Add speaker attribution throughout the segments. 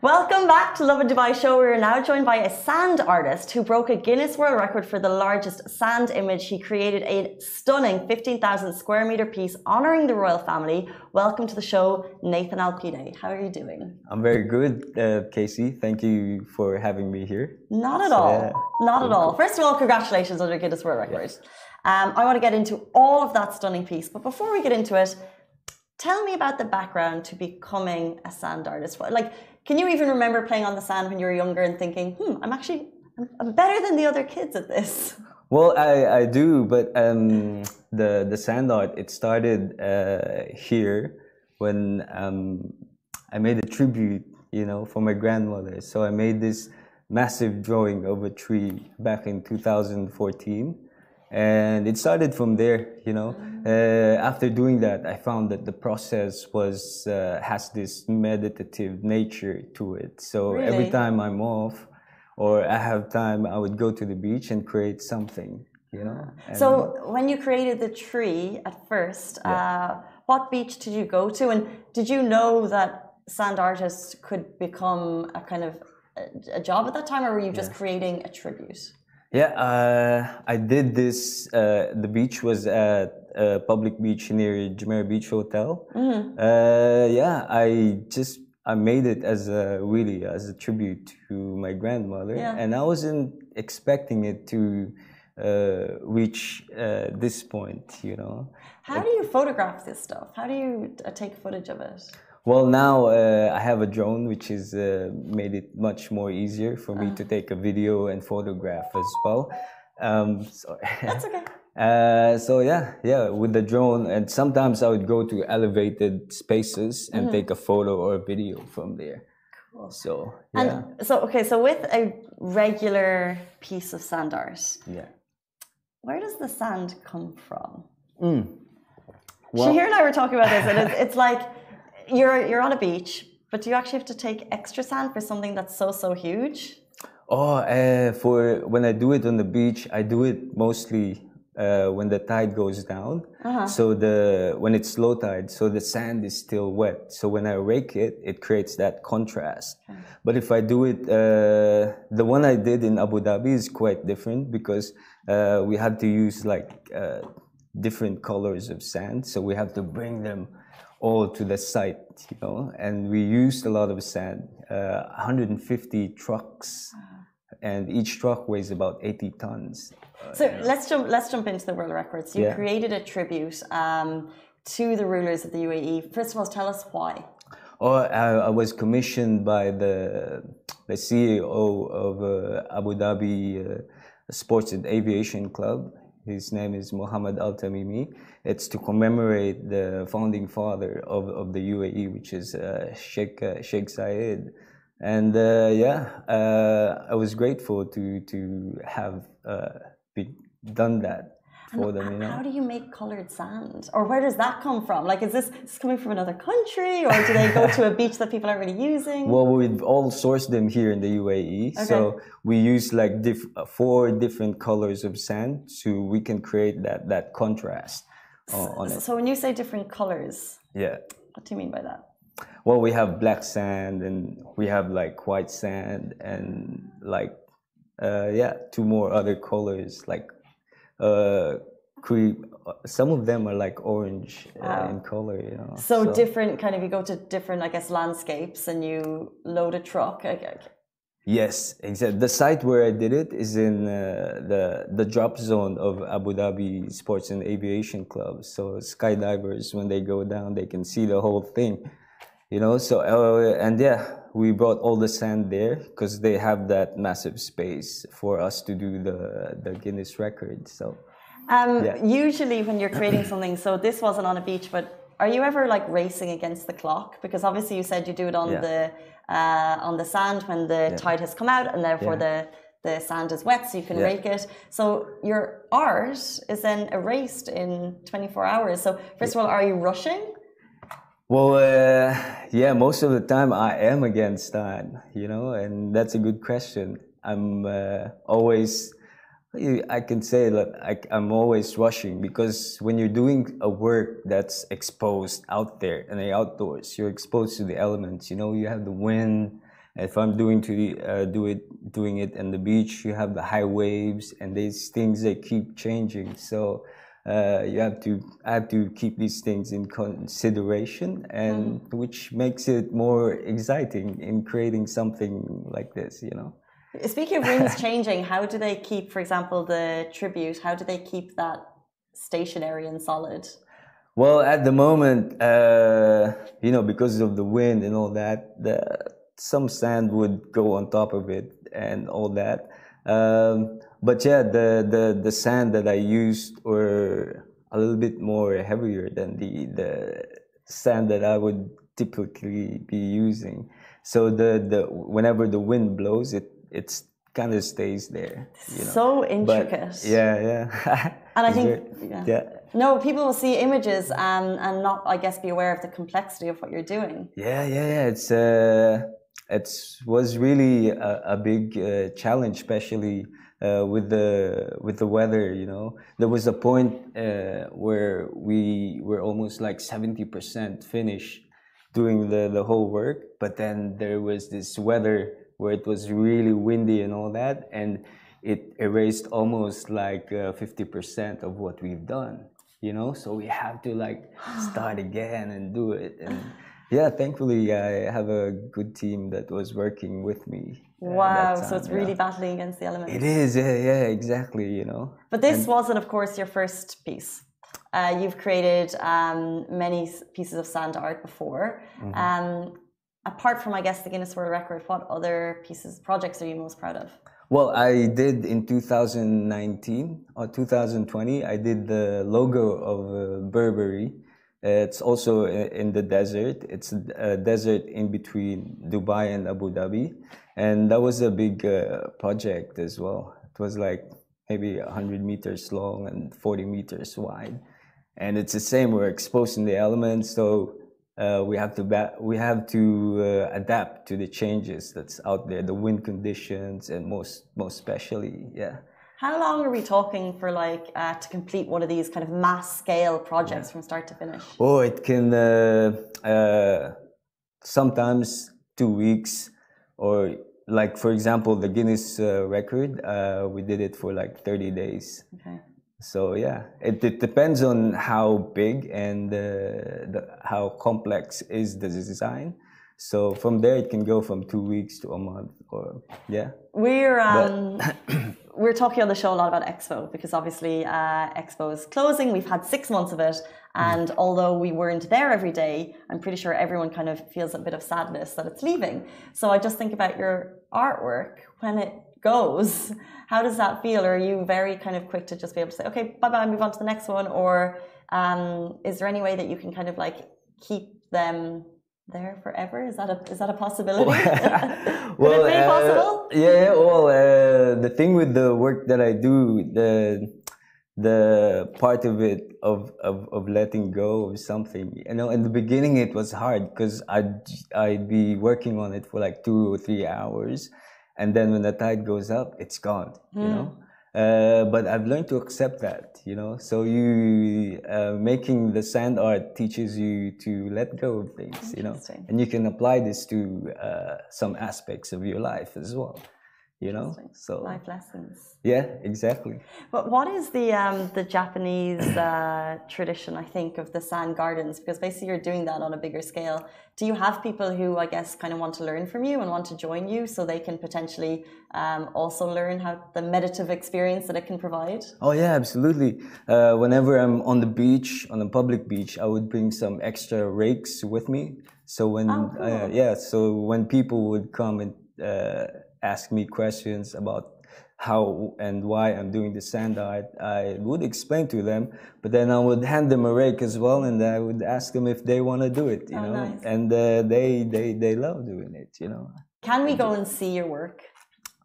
Speaker 1: Welcome back to Lovin Dubai show. We're now joined by a sand artist who broke a Guinness World Record for the largest sand image. He created a stunning 15,000 square meter piece honoring the royal family. Welcome to the show, Nathan Alpide. How are you doing?
Speaker 2: I'm very good, Casey. Thank you for having me here.
Speaker 1: Not at all.
Speaker 2: Yeah.
Speaker 1: Not at all. First of all, congratulations on your Guinness World Record.
Speaker 2: Yes.
Speaker 1: I want to get into all of that stunning piece, but before we get into it, tell me about the background to becoming a sand artist. Like, can you even remember playing on the sand when you were younger and thinking, I'm better than the other kids at this?
Speaker 2: Well, I do, but the sand art, it started here when I made a tribute, for my grandmother. So I made this massive drawing of a tree back in 2014. And it started from there, After doing that, I found that the process has this meditative nature to it. So
Speaker 1: Really?
Speaker 2: every time I'm off or I have time, I would go to the beach and create something, And
Speaker 1: So when you created the tree at first, what beach did you go to? And did you know that sand artists could become a kind of a job at that time, or were you just creating a tribute?
Speaker 2: Yeah, I did this. The beach was at a public beach near Jumeirah Beach Hotel. I made it as a tribute to my grandmother, and I wasn't expecting it to reach this point,
Speaker 1: How do you photograph this stuff? How do you take footage of it?
Speaker 2: Well, now I have a drone, which has made it much more easier for me to take a video and photograph as well.
Speaker 1: That's okay.
Speaker 2: With the drone, and sometimes I would go to elevated spaces and take a photo or a video from there.
Speaker 1: Cool.
Speaker 2: So
Speaker 1: with a regular piece of sand art, where does the sand come from?
Speaker 2: Well,
Speaker 1: Shahir and I were talking about this, and it's like you're on a beach, but do you actually have to take extra sand for something that's so huge?
Speaker 2: For when I do it on the beach, I do it mostly when the tide goes down. So when it's low tide, so the sand is still wet. So when I rake it, it creates that contrast. But if I do it, the one I did in Abu Dhabi is quite different because we had to use different colors of sand. So we have to bring them all to the site, and we used a lot of sand, 150 trucks, and each truck weighs about 80 tons.
Speaker 1: So let's jump into the world records. You created a tribute to the rulers of the UAE. First of all, tell us why.
Speaker 2: I was commissioned by the CEO of Abu Dhabi Sports and Aviation Club. His name is Mohammed Al Tamimi. It's to commemorate the founding father of the UAE, which is Sheikh Zayed. And I was grateful to have done that for them.
Speaker 1: How do you make colored sand? Or where does that come from? Like, is this coming from another country, or do they go to a beach that people are already using?
Speaker 2: Well, we've all sourced them here in the UAE.
Speaker 1: Okay.
Speaker 2: So we use 4 different colors of sand, so we can create that contrast on it.
Speaker 1: So when you say different colors, what do you mean by that?
Speaker 2: Well, we have black sand, and we have white sand, and 2 more other colors some of them are orange in color,
Speaker 1: So different you go to different, landscapes, and you load a truck.
Speaker 2: Yes, exactly. The site where I did it is in the drop zone of Abu Dhabi Sports and Aviation Club. So skydivers, when they go down, they can see the whole thing, So we brought all the sand there because they have that massive space for us to do the Guinness record. So.
Speaker 1: Usually when you're creating something, so this wasn't on a beach, but are you ever racing against the clock? Because obviously you said you do it on the sand when the tide has come out, and therefore the sand is wet, so you can rake it. So your art is then erased in 24 hours. So first of all, are you rushing?
Speaker 2: Well, most of the time I am against that, and that's a good question. I'm always I can say that I'm always rushing, because when you're doing a work that's exposed out there in the outdoors, you're exposed to the elements. You know, you have the wind, If I'm doing it on the beach, you have the high waves and these things they keep changing. So I have to keep these things in consideration, and which makes it more exciting in creating something like this, you know.
Speaker 1: Speaking of winds changing, how do they keep, for example, the tribute? How do they keep that stationary and solid?
Speaker 2: Well, at the moment, you know, because of the wind and all that, some sand would go on top of it and all that. But yeah, the sand that I used were a little bit more heavier than the sand that I would typically be using. So whenever the wind blows, it's kind of stays there. You know?
Speaker 1: So intricate.
Speaker 2: But, yeah.
Speaker 1: And I think, no, people will see images and not, I guess, be aware of the complexity of what you're doing.
Speaker 2: Yeah. It was really a big challenge, especially with the weather. You know, there was a point where we were almost like 70% finished doing the whole work, but then there was this weather where it was really windy and all that, and it erased almost like 50% of what we've done, you know? So we have to like start again and do it. And yeah, thankfully I have a good team that was working with me.
Speaker 1: Wow, so it's really battling against the elements.
Speaker 2: It is, yeah, exactly, you know.
Speaker 1: But this wasn't, of course, your first piece. You've created many pieces of sand art before. Apart from, I guess, the Guinness World Record, what other projects are you most proud of?
Speaker 2: Well, I did in 2019 or 2020, I did the logo of Burberry. It's also in the desert. It's a desert in between Dubai and Abu Dhabi. And that was a big project as well. It was like maybe 100 meters long and 40 meters wide. And it's the same, we're exposing the elements, so we have to adapt to the changes that's out there, the wind conditions, and most especially, yeah.
Speaker 1: How long are we talking for, like, to complete one of these kind of mass scale projects from start to finish?
Speaker 2: Oh, it can sometimes 2 weeks, or like for example the Guinness record, we did it for like 30 days.
Speaker 1: Okay.
Speaker 2: So yeah, it depends on how big and how complex is the design. So from there, it can go from 2 weeks to a month, or yeah.
Speaker 1: We're talking on the show a lot about Expo because obviously Expo is closing. We've had 6 months of it, and although we weren't there every day, I'm pretty sure everyone kind of feels a bit of sadness that it's leaving. So I just think about your artwork when it goes. How does that feel? Or are you very kind of quick to just be able to say, okay, bye-bye, move on to the next one? Or is there any way that you can kind of like keep them there forever? Is that a possibility? Could it be possible?
Speaker 2: Yeah, well, the thing with the work that I do, the part of it of letting go of something, you know, in the beginning it was hard because I'd be working on it for like 2 or 3 hours. And then when the tide goes up, it's gone, you know. But I've learned to accept that, you know. So making the sand art teaches you to let go of things, you know. And you can apply this to some aspects of your life as well, you know. So
Speaker 1: life lessons.
Speaker 2: Yeah, exactly.
Speaker 1: But what is the Japanese tradition, I think, of the sand gardens? Because basically you're doing that on a bigger scale. Do you have people who, I guess, kind of want to learn from you and want to join you so they can potentially also learn how the meditative experience that it can provide? Oh
Speaker 2: yeah, absolutely. Whenever I'm on the beach, on a public beach, I would bring some extra rakes with me. So when so when people would come and ask me questions about how and why I'm doing the sand art, I would explain to them, but then I would hand them a rake as well, and I would ask them if they want to do it, you know. Nice. And they love doing it, you know. Can we go and see your work?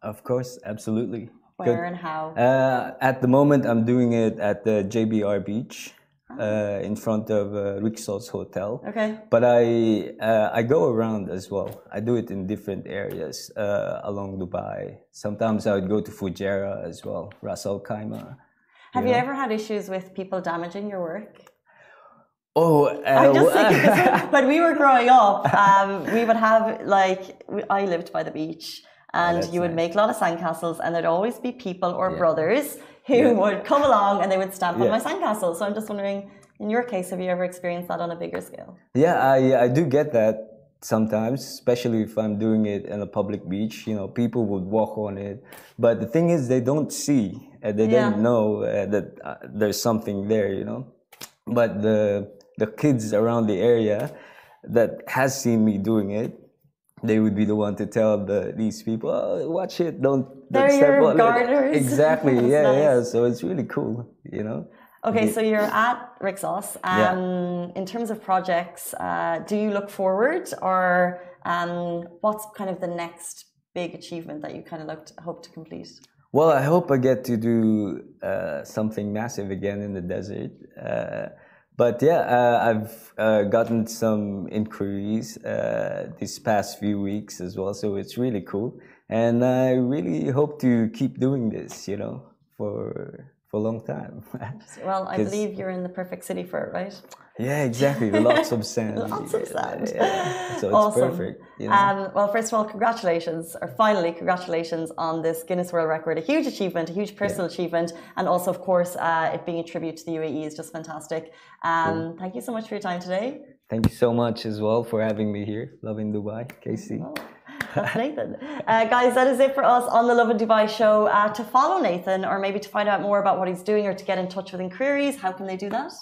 Speaker 2: Of course, absolutely. Where and how? At the moment, I'm doing it at the JBR Beach. In front of Rixos Hotel. Okay. But I go around as well. I do it in different areas along Dubai. Sometimes I would go to Fujairah as well, Ras Al Khaimah. Have you ever had issues with people damaging your work? Oh,
Speaker 1: I'm just thinking, 'cause when we were growing up, we would have like, I lived by the beach, and you would make a lot of sandcastles, and there'd always be people or brothers who would come along and they would stamp on my sandcastle. So I'm just wondering, in your case, have you ever experienced that on a bigger scale?
Speaker 2: Yeah, I do get that sometimes, especially if I'm doing it in a public beach. You know, people would walk on it, but the thing is, they don't see, they don't know that there's something there. You know, but the kids around the area that has seen me doing it, they would be the one to tell these people, oh, watch it, don't step on
Speaker 1: gardeners.
Speaker 2: it. Exactly,
Speaker 1: Nice.
Speaker 2: yeah. So it's really cool, you know.
Speaker 1: Okay, so you're at Rixos. In terms of projects, do you look forward, or what's kind of the next big achievement that you kind of hope to complete?
Speaker 2: Well, I hope I get to do something massive again in the desert. But yeah, I've gotten some inquiries these past few weeks as well, so it's really cool. And I really hope to keep doing this, you know, for a long time.
Speaker 1: Well, I believe you're in the perfect city for it, right?
Speaker 2: Yeah, exactly. Lots of sand.
Speaker 1: Lots of sand.
Speaker 2: Yeah. So it's
Speaker 1: awesome.
Speaker 2: Perfect. You know?
Speaker 1: Well, first of all, congratulations, or finally, congratulations on this Guinness World Record. A huge achievement, a huge personal achievement, and also, of course, it being a tribute to the UAE is just fantastic. Thank you so much for your time today.
Speaker 2: Thank you so much as well for having me here. Lovin Dubai, Casey.
Speaker 1: Oh. That's Nathan. Guys, that is it for us on the Lovin Dubai show. To follow Nathan, or maybe to find out more about what he's doing, or to get in touch with inquiries, how can they do that?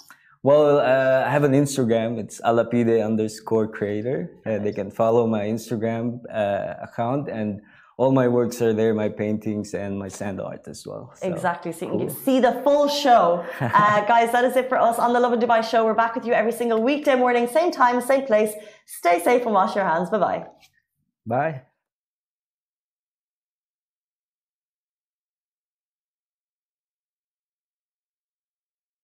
Speaker 2: Well, I have an Instagram. It's alapide_creator. They can follow my Instagram account, and all my works are there, my paintings and my sand art as well. So,
Speaker 1: exactly, so you can see the full show. Guys, that is it for us on the Lovin Dubai show. We're back with you every single weekday morning, same time, same place. Stay safe and wash your hands. Bye-bye.
Speaker 2: Bye.